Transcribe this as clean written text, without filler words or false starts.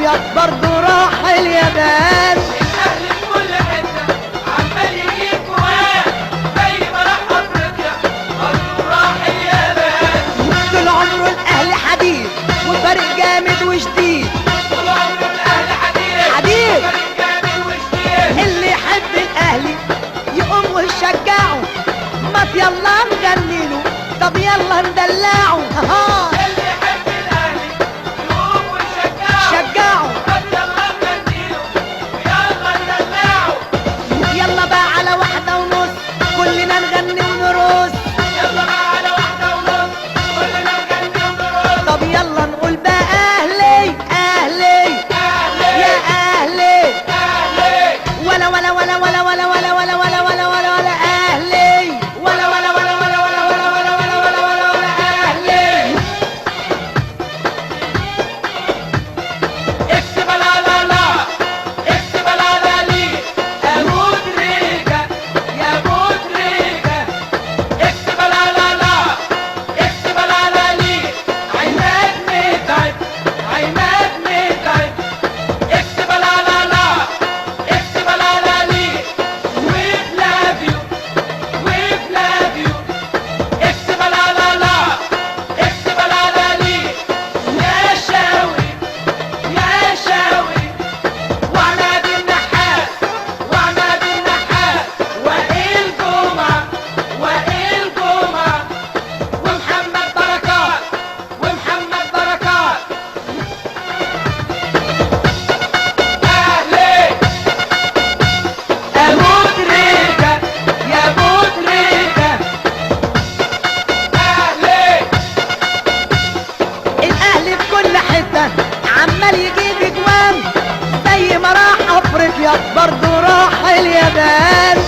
افريقيا برضه راح اليابان. الاهلي في كل حته عمال يجيب جوان، زي ما راح افريقيا برضه راح اليابان. طول عمره الاهلي حديد وفريق جامد وشديد. طول عمره الاهلي حديد حديد. فريق جامد وشديد. اللي يحب الاهلي يقوم ويشجعه، ما يلا نغني له، طب يلا ندلعه. اللي يحب الاهلي يقوم ويشجعه، شجعه. طب يلا نغنيله ويلا ندلعه. يلا بقى على 1:30 كلنا نغني ونرقص. يلا بقى على 1:30 كلنا نغني ونرقص. طب يلا نقول بقى اهلي اهلي اهلي يا اهلي، اهلي ولا ولا ولا ولا ولا ولا ولا ولا ولا ولا ولا اهلي، ولا ولا ولا ولا ولا ولا ولا ولا ولا ولا ولا اهلي. اكتب لا لا لا، اكتب لا لا لي، ابو تريكة يا ابو تريكة. اكتب لا لا لا، اكتب لا لا لي، عماد متعب عماد متعب. اكتب لا لا لا، اكتب لا لا لي، وفلافيو وفلافيو. اكتب لا لا لا، اكتب لا لا لي، يا شاوي يا شاوي. وعماد النحاس وعماد النحاس، وائل جمعة وائل جمعة، ومحمد بركات ومحمد بركات. اهلي ابو تريكة يا ابو تريكة. اهلي الاهلي في كل حته عمال يجيب اجوان، زي ما راح افريقيا برضه راح اليابان.